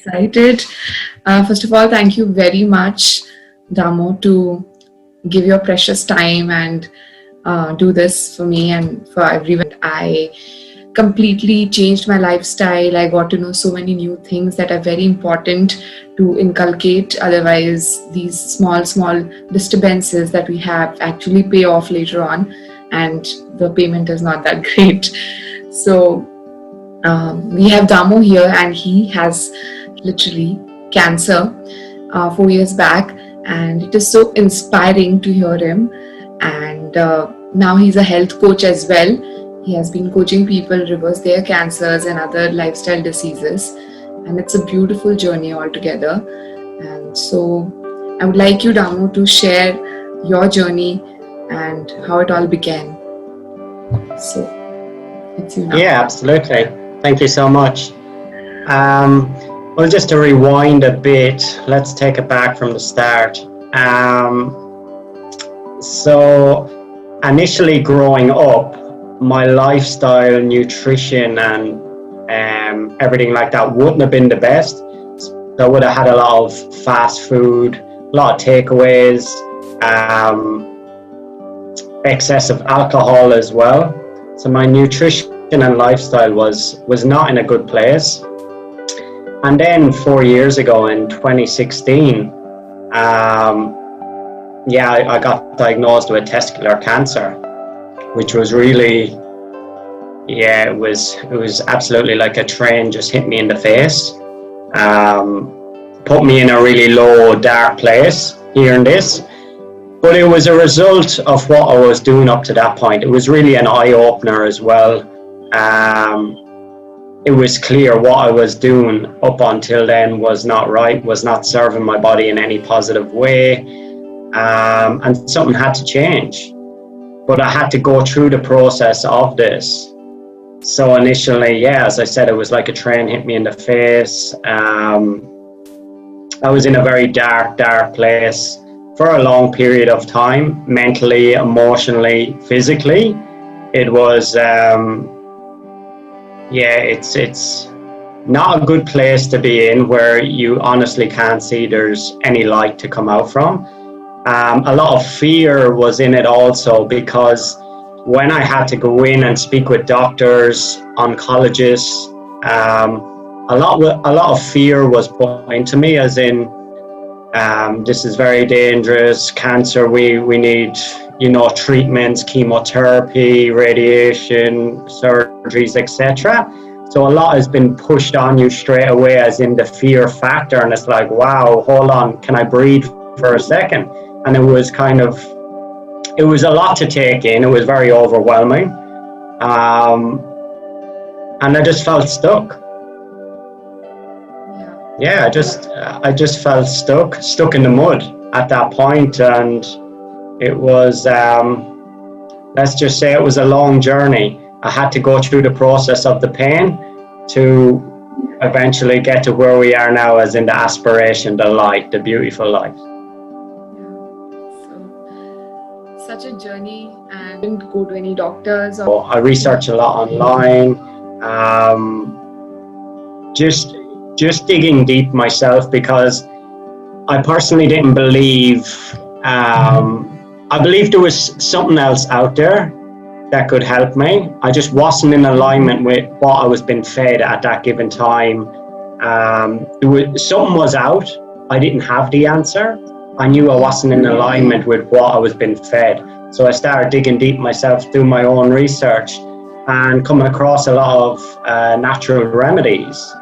excited. First of all, thank you very much, Damo, to give your precious time and do this for me and for everyone. I completely changed my lifestyle. I got to know so many new things that are very important to inculcate. Otherwise, these small disturbances that we have actually pay off later on, and the payment is not that great. So, we have Damo here, and he has literally cancer 4 years back, and it is so inspiring to hear him. And now he's a health coach as well. He has been coaching people reverse their cancers and other lifestyle diseases, and it's a beautiful journey altogether. And so I would like you, Damo, to share your journey and how it all began. So it's you now. Yeah, absolutely. Thank you so much. Well, just to rewind a bit, let's take it back from the start. So initially growing up, my lifestyle, nutrition and everything like that wouldn't have been the best. So I would have had a lot of fast food, a lot of takeaways, excessive alcohol as well. So my nutrition and lifestyle was not in a good place. And then 4 years ago in 2016, I got diagnosed with testicular cancer, which was really, it was absolutely like a train just hit me in the face, put me in a really low, dark place, hearing this. But it was a result of what I was doing up to that point. It was really an eye-opener as well. It was clear what I was doing up until then was not right, was not serving my body in any positive way, and something had to change. But I had to go through the process of this. So initially, as I said, it was like a train hit me in the face. I was in a very dark place for a long period of time, mentally, emotionally, physically. It was, it's not a good place to be in, where you honestly can't see there's any light to come out from. A lot of fear was in it also, because when I had to go in and speak with doctors, oncologists, a lot of fear was put into me, as in, this is very dangerous, cancer, we need, treatments, chemotherapy, radiation, surgeries, etc. So a lot has been pushed on you straight away, as in the fear factor, and it's like, wow, hold on, can I breathe for a second? And it was a lot to take in. It was very overwhelming. And I just felt stuck. I just felt stuck in the mud at that point. And it was, let's just say it was a long journey. I had to go through the process of the pain to eventually get to where we are now, as in the aspiration, the light, the beautiful light. Such a journey, and didn't go to any doctors. I researched a lot online, just digging deep myself, because I personally didn't believe, I believed there was something else out there that could help me. I just wasn't in alignment with what I was being fed at that given time. Something was out. I didn't have the answer. I knew I wasn't in alignment with what I was being fed. So I started digging deep myself, doing my own research, and coming across a lot of natural remedies.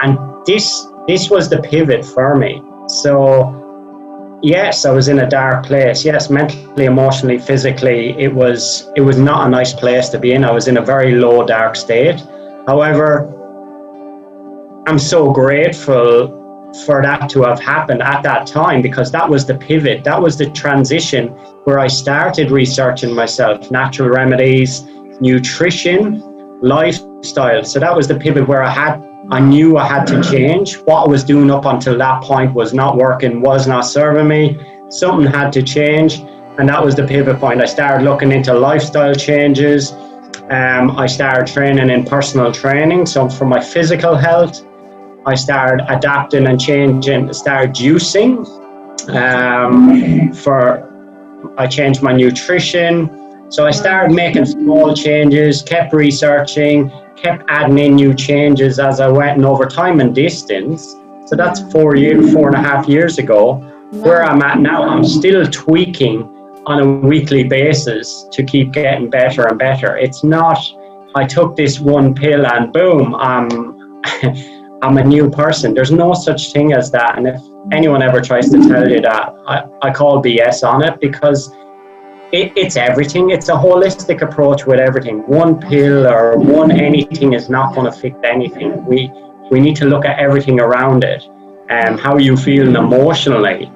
And this was the pivot for me. So yes, I was in a dark place. Yes, mentally, emotionally, physically, it was not a nice place to be in. I was in a very low, dark state. However, I'm so grateful for that to have happened at that time, because that was the pivot, that was the transition where I started researching myself, natural remedies, nutrition, lifestyle. So that was the pivot where I knew I had to change. What I was doing up until that point was not working, was not serving me. Something had to change, and that was the pivot point. I started looking into lifestyle changes. I started training in personal training, so for my physical health, I started adapting and changing, started juicing. I changed my nutrition. So I started making small changes, kept researching, kept adding in new changes as I went, and over time and distance. So that's 4.5 years ago. Where I'm at now, I'm still tweaking on a weekly basis to keep getting better and better. It's not, I took this one pill and boom, I'm a new person. There's no such thing as that. And if anyone ever tries to tell you that, I call BS on it, because it's everything. It's a holistic approach with everything. One pill or one anything is not going to fix anything. We need to look at everything around it. How are you feeling emotionally?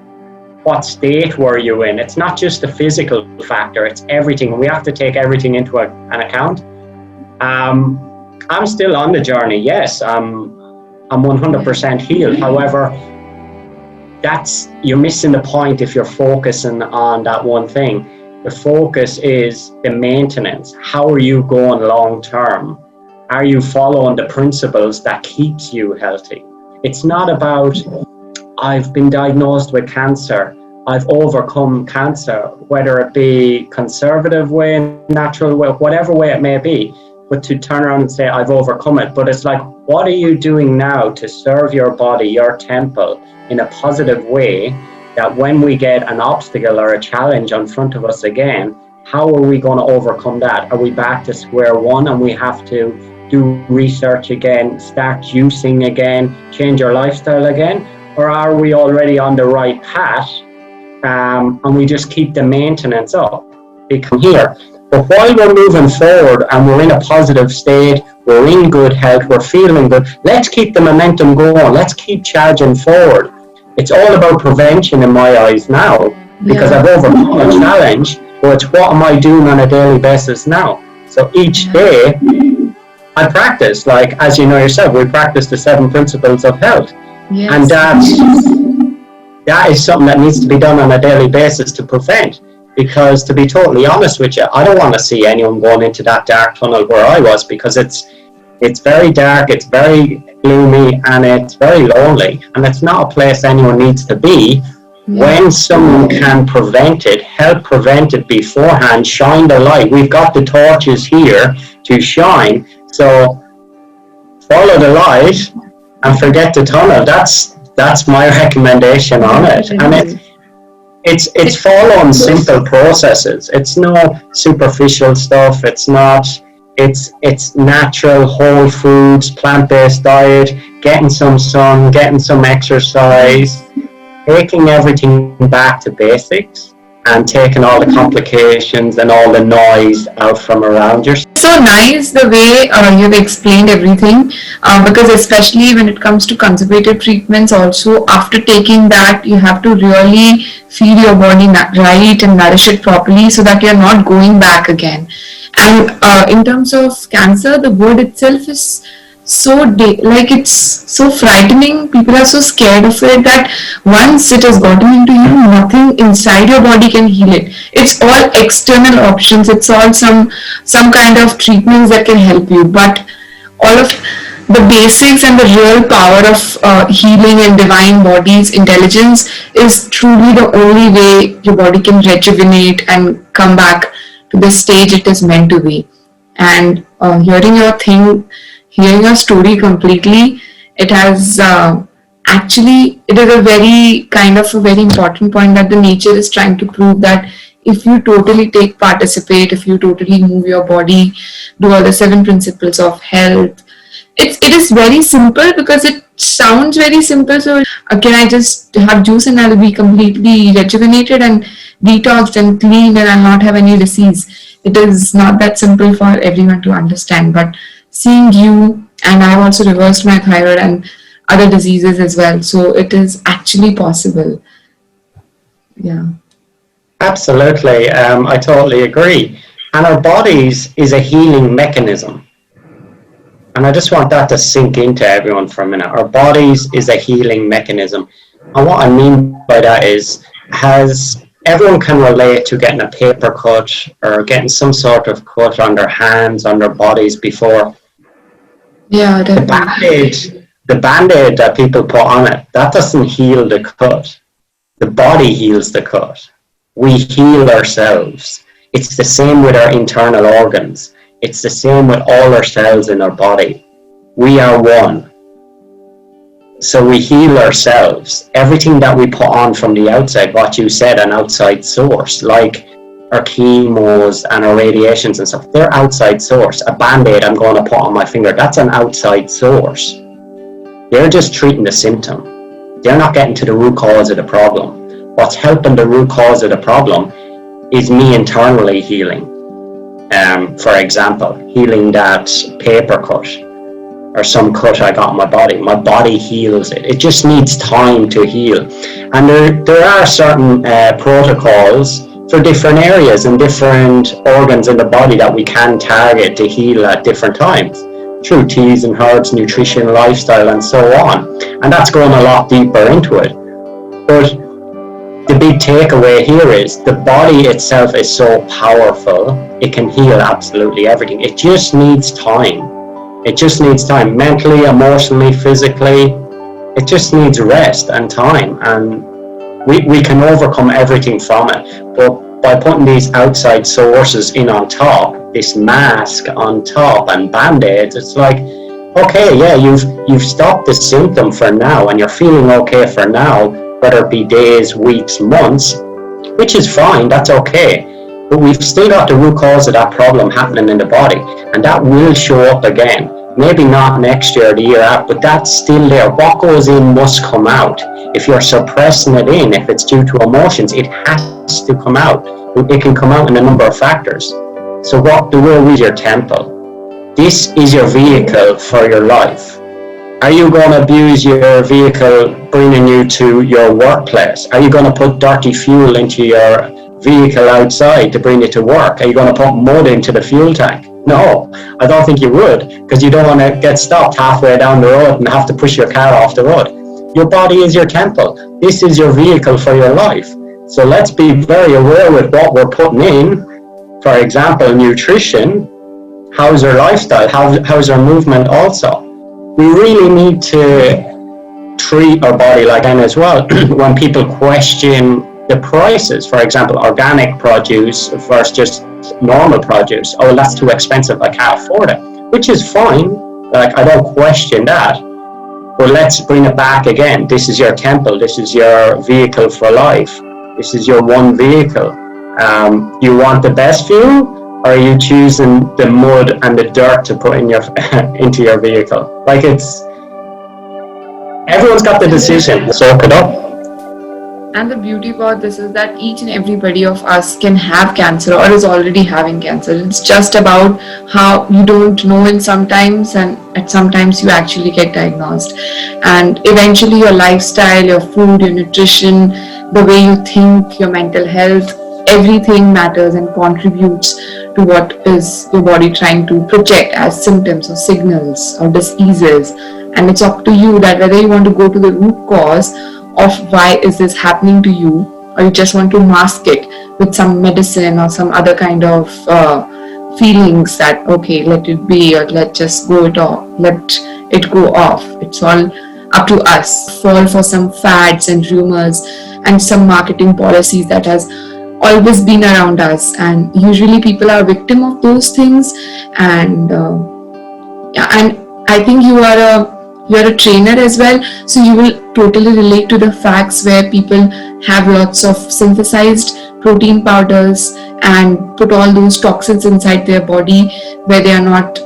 What state were you in? It's not just the physical factor, it's everything. We have to take everything into an account. I'm still on the journey, yes. I'm 100% healed. However, you're missing the point if you're focusing on that one thing. The focus is the maintenance. How are you going long term? Are you following the principles that keeps you healthy? It's not about, I've been diagnosed with cancer, I've overcome cancer, whether it be conservative way, natural way, whatever way it may be, but to turn around and say, I've overcome it. But it's like, what are you doing now to serve your body, your temple, in a positive way, that when we get an obstacle or a challenge in front of us again, how are we going to overcome that? Are we back to square one and we have to do research again, start juicing again, change our lifestyle again? Or are we already on the right path, and we just keep the maintenance up? Because here, but while we're moving forward and we're in a positive state, we're in good health, we're feeling good, let's keep the momentum going, let's keep charging forward. It's all about prevention in my eyes now, because I've overcome a challenge, but it's what am I doing on a daily basis now? So each day I practice, like, as you know yourself, we practice the 7 principles of health. Yes. And that is something that needs to be done on a daily basis to prevent. Because to be totally honest with you, I don't want to see anyone going into that dark tunnel where I was, because it's very dark, it's very gloomy, and it's very lonely, and it's not a place anyone needs to be. When someone can prevent it, help prevent it beforehand, shine the light. We've got the torches here to shine, so follow the light and forget the tunnel. That's my recommendation on it. And it's following simple processes. It's no superficial stuff. It's not. It's natural, whole foods, plant-based diet, getting some sun, getting some exercise, taking everything back to basics, and taking all the complications and all the noise out from around you. So nice the way you've explained everything, because especially when it comes to conservative treatments, also after taking that, you have to really feed your body right and nourish it properly so that you're not going back again. And in terms of cancer, the word itself is it's so frightening. People are so scared of it that once it has gotten into you, nothing inside your body can heal it. It's all external options. It's all some kind of treatments that can help you. But all of the basics and the real power of healing and divine body's intelligence is truly the only way your body can rejuvenate and come back to the stage it is meant to be. And hearing your story completely, it has it is a very important point that the nature is trying to prove, that if you totally participate, if you totally move your body, do all the 7 principles of health, it is very simple, because it sounds very simple. So can I just have juice and I'll be completely rejuvenated and detoxed and clean and I'll not have any disease? It is not that simple for everyone to understand. But seeing you, and I've also reversed my thyroid and other diseases as well, so it is actually possible. Yeah, absolutely. I totally agree. And our bodies is a healing mechanism. And I just want that to sink into everyone for a minute. Our bodies is a healing mechanism. And what I mean by that is, everyone can relate to getting a paper cut or getting some sort of cut on their hands, on their bodies before. Yeah, definitely. the Band-Aid that people put on it, that doesn't heal the cut. The body heals the cut. We heal ourselves. It's the same with our internal organs. It's the same with all our cells in our body. We are one. So we heal ourselves. Everything that we put on from the outside, what you said, an outside source, like our chemos and our radiations and stuff, they're outside source. A Band-Aid I'm going to put on my finger, that's an outside source. They're just treating the symptom. They're not getting to the root cause of the problem. What's helping the root cause of the problem is me internally healing. For example, healing that paper cut or some cut I got on my body heals it. It just needs time to heal. And there are certain protocols for different areas and different organs in the body that we can target to heal at different times through teas and herbs, nutrition, lifestyle, and so on. And that's going a lot deeper into it. But the big takeaway here is the body itself is so powerful, it can heal absolutely everything. It just needs time. It just needs time, mentally, emotionally, physically. It just needs rest and time, and we can overcome everything from it. But by putting these outside sources in on top, this mask on top and Band-Aids, it's like, okay, yeah, you've stopped the symptom for now and you're feeling okay for now, whether it be days, weeks, months, which is fine, that's okay. But we've still got the root cause of that problem happening in the body, and that will show up again. Maybe not next year or the year after, but that's still there. What goes in must come out. If you're suppressing it in, if it's due to emotions, it has to come out. It can come out in a number of factors. So what the will is your temple. This is your vehicle for your life. Are you going to abuse your vehicle bringing you to your workplace? Are you going to put dirty fuel into your vehicle outside to bring you to work? Are you going to put mud into the fuel tank? No, I don't think you would, because you don't want to get stopped halfway down the road and have to push your car off the road. Your body is your temple. This is your vehicle for your life. So let's be very aware with what we're putting in. For example, nutrition. How's our lifestyle? How's our movement also? We really need to treat our body like that as well. When people question the prices, for example, organic produce versus just normal produce, oh, that's too expensive, I can't afford it, which is fine. Like, I don't question that. But let's bring it back again. This is your temple. This is your vehicle for life. This is your one vehicle. You want the best fuel, or are you choosing the mud and the dirt to put in your into your vehicle? Like, everyone's got the decision. Soak it up. And the beauty about this is that each and everybody of us can have cancer or is already having cancer. It's just about how you don't know in sometimes, and at sometimes you actually get diagnosed. And eventually your lifestyle, your food, your nutrition, the way you think, your mental health, everything matters and contributes to what is your body trying to project as symptoms or signals or diseases. And it's up to you that whether you want to go to the root cause of why is this happening to you, or you just want to mask it with some medicine or some other kind of feelings that, okay, let it be, or let it go off. It's all up to us. Fall for some fads and rumors and some marketing policies that has always been around us, and usually people are victim of those things. And and I think you're a trainer as well, so you will totally relate to the facts where people have lots of synthesized protein powders and put all those toxins inside their body, where they are not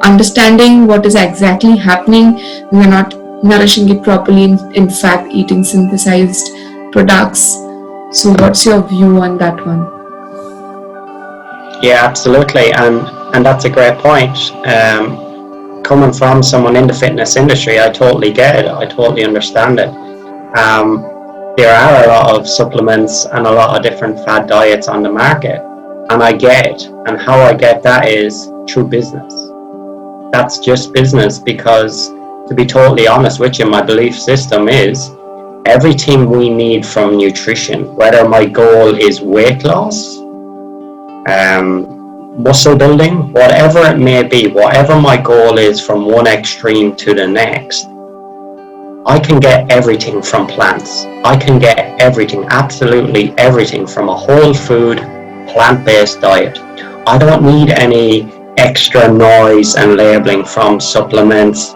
understanding what is exactly happening. They're not nourishing it properly, in fact eating synthesized products. So what's your view on that one? Yeah, absolutely, and that's a great point. Coming from someone in the fitness industry, I totally get it. I totally understand it. There are a lot of supplements and a lot of different fad diets on the market, and I get it. And how I get that is through business. That's just business, because to be totally honest with you, my belief system is everything we need from nutrition, whether my goal is weight loss, muscle building, whatever it may be, whatever my goal is from one extreme to the next, I can get everything from plants. I can get everything, absolutely everything, from a whole food, plant-based diet. I don't need any extra noise and labeling from supplements,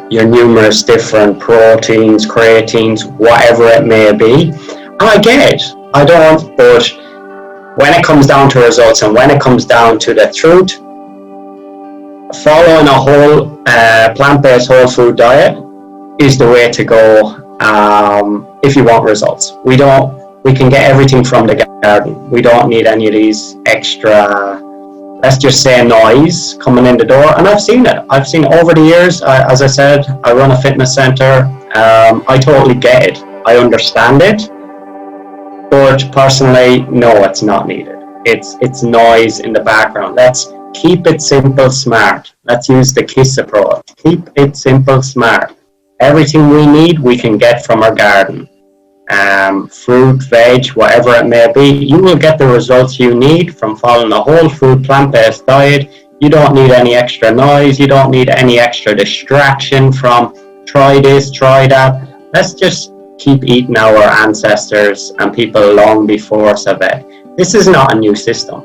your numerous different proteins, creatines, whatever it may be. And I get it. I don't, but when it comes down to results and when it comes down to the truth, following a whole plant-based whole food diet is the way to go if you want results. We can get everything from the garden. We don't need any of these extra, let's just say, noise coming in the door. And I've seen it. I've seen over the years. As I said, I run a fitness center. I totally get it. I understand it. But personally, no, it's not needed. It's noise in the background. Let's keep it simple, smart. Let's use the KISS approach. Keep it simple, smart. Everything we need, we can get from our garden. Fruit, veg, whatever it may be, you will get the results you need from following a whole food, plant-based diet. You don't need any extra noise. You don't need any extra distraction from try this, try that. Let's just keep eating our ancestors and people long before us have it. This is not a new system.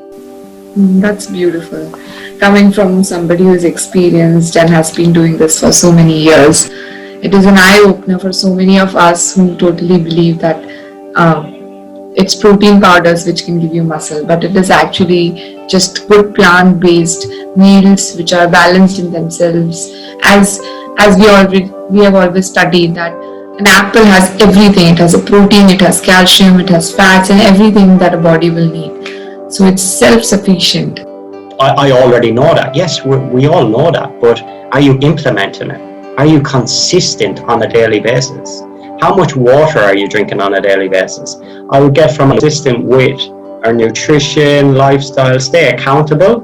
That's beautiful. Coming from somebody who's experienced and has been doing this for so many years, it is an eye-opener for so many of us who totally believe that it's protein powders which can give you muscle, but it is actually just good plant-based meals which are balanced in themselves. As we have always studied that an apple has everything. It has a protein, it has calcium, it has fats, and everything that a body will need. So it's self-sufficient. I already know that. Yes, we all know that. But are you implementing it? Are you consistent on a daily basis? How much water are you drinking on a daily basis? I would get from consistent with our nutrition, lifestyle, stay accountable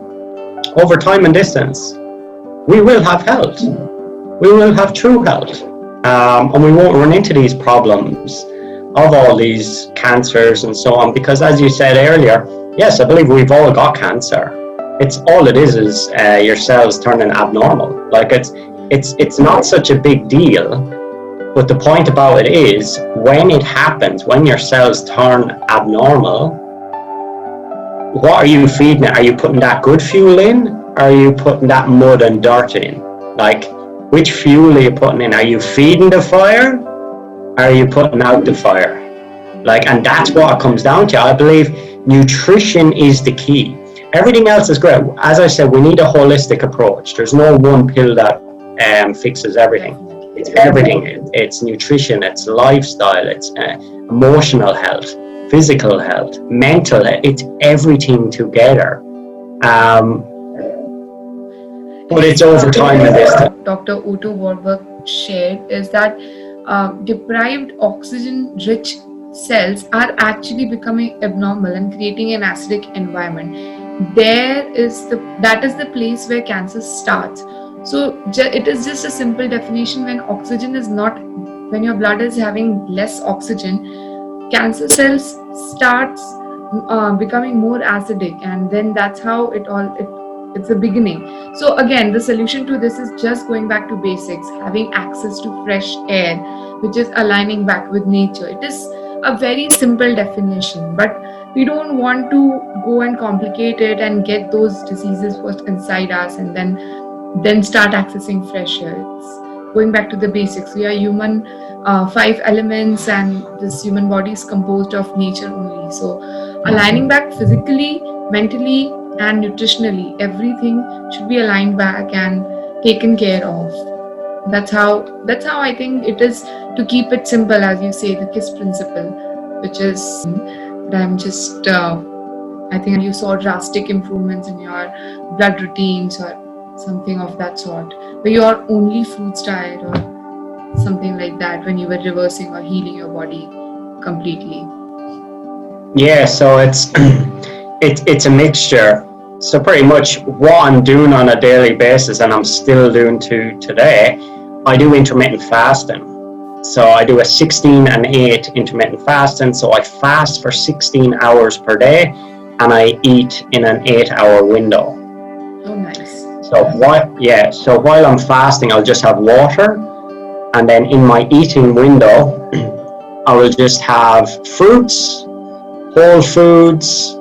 over time and distance. We will have health. We will have true health. And we won't run into these problems of all these cancers and so on, because as you said earlier, yes, I believe we've all got cancer. It's all it is your cells turning abnormal. Like it's not such a big deal, but the point about it is when it happens, when your cells turn abnormal, what are you feeding it? Are you putting that good fuel in? Or are you putting that mud and dirt in? Like, which fuel are you putting in? Are you feeding the fire? Or are you putting out the fire? Like, and that's what it comes down to. I believe nutrition is the key. Everything else is great. As I said, we need a holistic approach. There's no one pill that fixes everything. It's everything. It's nutrition, it's lifestyle, it's emotional health, physical health, mental health. It's everything together. But it's over time and distance. Dr. Otto Warburg shared is that deprived oxygen-rich cells are actually becoming abnormal and creating an acidic environment. That is the place where cancer starts. So it is just a simple definition. When your blood is having less oxygen, cancer cells starts becoming more acidic, and then that's how it's the beginning. So again, the solution to this is just going back to basics, having access to fresh air, which is aligning back with nature. It is a very simple definition, but we don't want to go and complicate it and get those diseases first inside us and then start accessing fresh air. It's going back to the basics. We are human, 5 elements, and this human body is composed of nature only. So aligning back physically, mentally, and nutritionally, everything should be aligned back and taken care of. That's how I think it is, to keep it simple, as you say, the KISS principle, which is I'm just I think you saw drastic improvements in your blood routines or something of that sort, where you are only fruits diet or something like that, when you were reversing or healing your body completely. Yeah, so it's a mixture. So pretty much what I'm doing on a daily basis, and I'm still doing today, I do intermittent fasting. So I do a 16 and 8 intermittent fasting. So I fast for 16 hours per day. and I eat in an 8-hour window. Oh, nice. So while I'm fasting, I'll just have water, and then in my eating window, I will just have fruits, whole foods,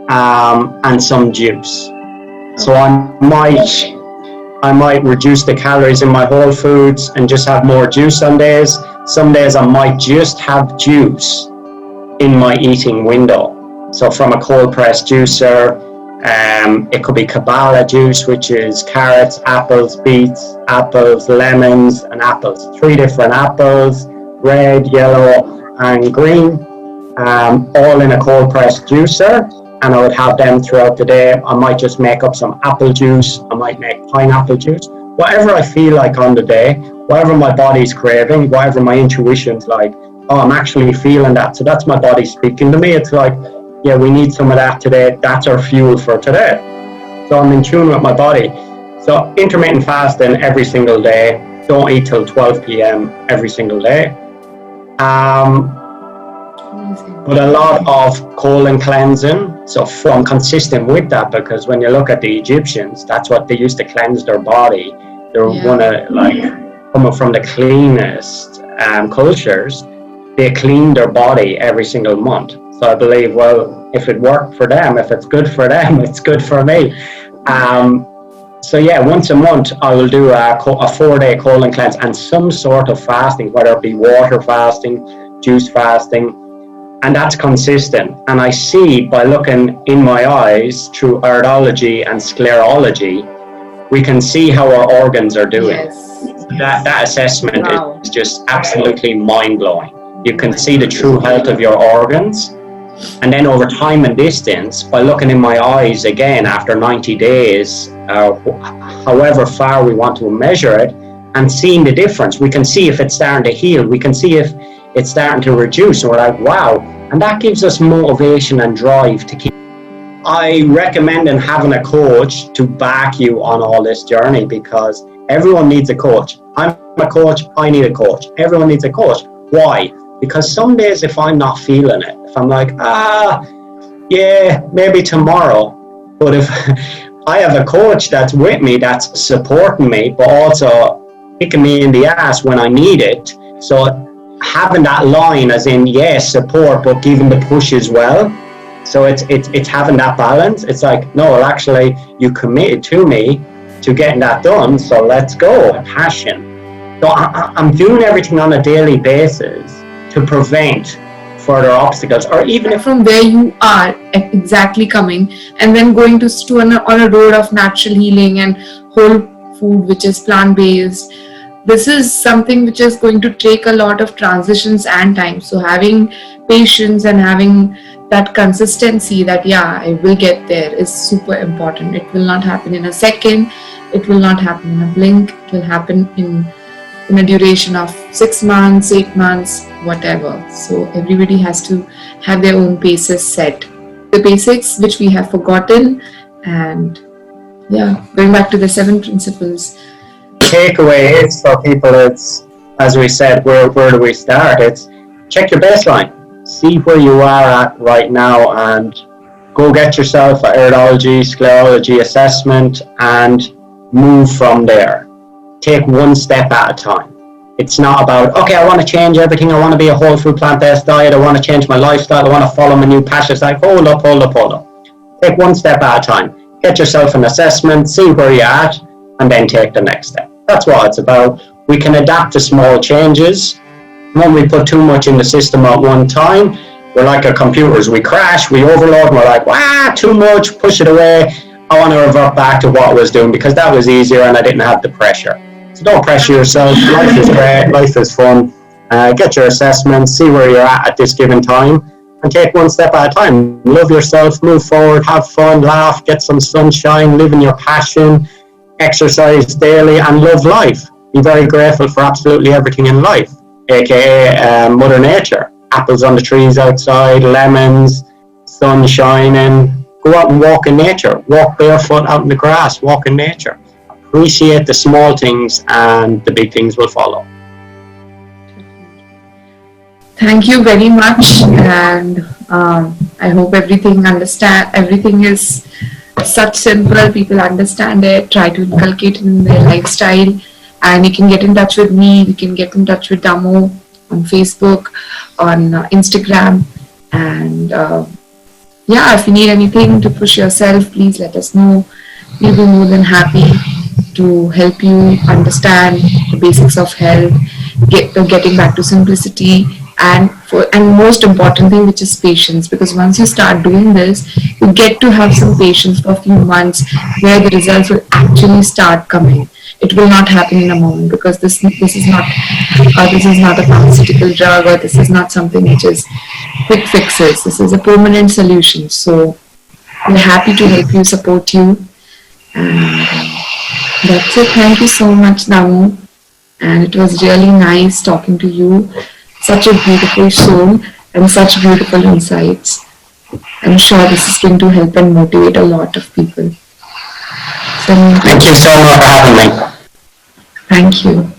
and some juice. So I might reduce the calories in my whole foods and just have more juice some days. Some days I might just have juice in my eating window. So from a cold pressed juicer, it could be Kabbalah juice, which is carrots, apples, beets, apples, lemons, and apples. 3 different apples, red, yellow, and green, all in a cold pressed juicer. And I would have them throughout the day. I might just make up some apple juice. I might make pineapple juice. Whatever I feel like on the day, whatever my body's craving, whatever my intuition's like, oh, I'm actually feeling that. So that's my body speaking to me. It's like, yeah, we need some of that today. That's our fuel for today. So I'm in tune with my body. So intermittent fasting every single day. Don't eat till 12 p.m. every single day. But a lot of colon cleansing. So I'm consistent with that, because when you look at the Egyptians, that's what they used to cleanse their body. They're one of, like, coming from the cleanest cultures. They clean their body every single month. So I believe, well, if it worked for them, if it's good for them, it's good for me. So yeah, once a month I will do a 4-day colon cleanse and some sort of fasting, whether it be water fasting, juice fasting, and that's consistent. And I see, by looking in my eyes through iridology and sclerology, we can see how our organs are doing. Yes. That assessment is just absolutely mind-blowing. You can see the true health of your organs. And then over time and distance, by looking in my eyes again after 90 days, however far we want to measure it, and seeing the difference, we can see if it's starting to heal. We can see if it's starting to reduce. And we're like, wow. And that gives us motivation and drive to keep. I recommend having a coach to back you on all this journey, because everyone needs a coach. I'm a coach. I need a coach. Everyone needs a coach. Why? Because some days if I'm not feeling it, if I'm like, yeah, maybe tomorrow. But if I have a coach that's with me, that's supporting me, but also kicking me in the ass when I need it. So having that line, as in, yes, support, but giving the push as well. So it's having that balance. It's like, no, well, actually, you committed to me to getting that done, so let's go. Passion. So I'm doing everything on a daily basis to prevent further obstacles, or even if from where you are exactly coming, and then going to on a road of natural healing and whole food, which is plant-based. This is something which is going to take a lot of transitions and time. So having patience and having that consistency that, yeah, I will get there, is super important. It will not happen in a second. It will not happen in a blink. It will happen in a duration of 6 months, 8 months, whatever. So everybody has to have their own paces set. The basics which we have forgotten, and yeah, going back to the 7 principles. Takeaway is for people, it's, as we said, where do we start? It's check your baseline, see where you are at right now, and go get yourself an iridology, sclerology assessment, and move from there. Take one step at a time. It's not about, okay, I want to change everything, I want to be a whole food plant-based diet, I want to change my lifestyle, I want to follow my new passion. It's like, hold up. Take one step at a time. Get yourself an assessment, see where you're at, and then take the next step. That's what it's about. We can adapt to small changes. When we put too much in the system at one time, we're like our computers. We crash, we overload, and we're like, too much, push it away. I want to revert back to what I was doing because that was easier and I didn't have the pressure. So don't pressure yourself. Life is great. Life is fun. Get your assessment, see where you're at this given time, and take one step at a time. Love yourself, move forward, have fun, laugh, get some sunshine, live in your passion, exercise daily, and love life. Be very grateful for absolutely everything in life, aka Mother Nature. Apples on the trees outside, lemons, sun shining. Go out and walk in nature. Walk barefoot out in the grass. Walk in nature. Appreciate the small things and the big things will follow. Thank you very much, and I hope everything is such simple. People understand it. Try to inculcate it in their lifestyle, and you can get in touch with me. You can get in touch with Damo on Facebook, on Instagram, and yeah, if you need anything to push yourself, please let us know. We'll be more than happy to help you understand the basics of health, getting back to simplicity, and most important thing, which is patience. Because once you start doing this, you get to have some patience for a few months, where the results will actually start coming. It will not happen in a moment, because this is not a pharmaceutical drug, or this is not something which is quick fixes. This is a permanent solution. So we're happy to help you, support you, and that's it. Thank you so much, Damu. And it was really nice talking to you. Such a beautiful soul and such beautiful insights. I'm sure this is going to help and motivate a lot of people. So, Thank you so much for having me. thank you.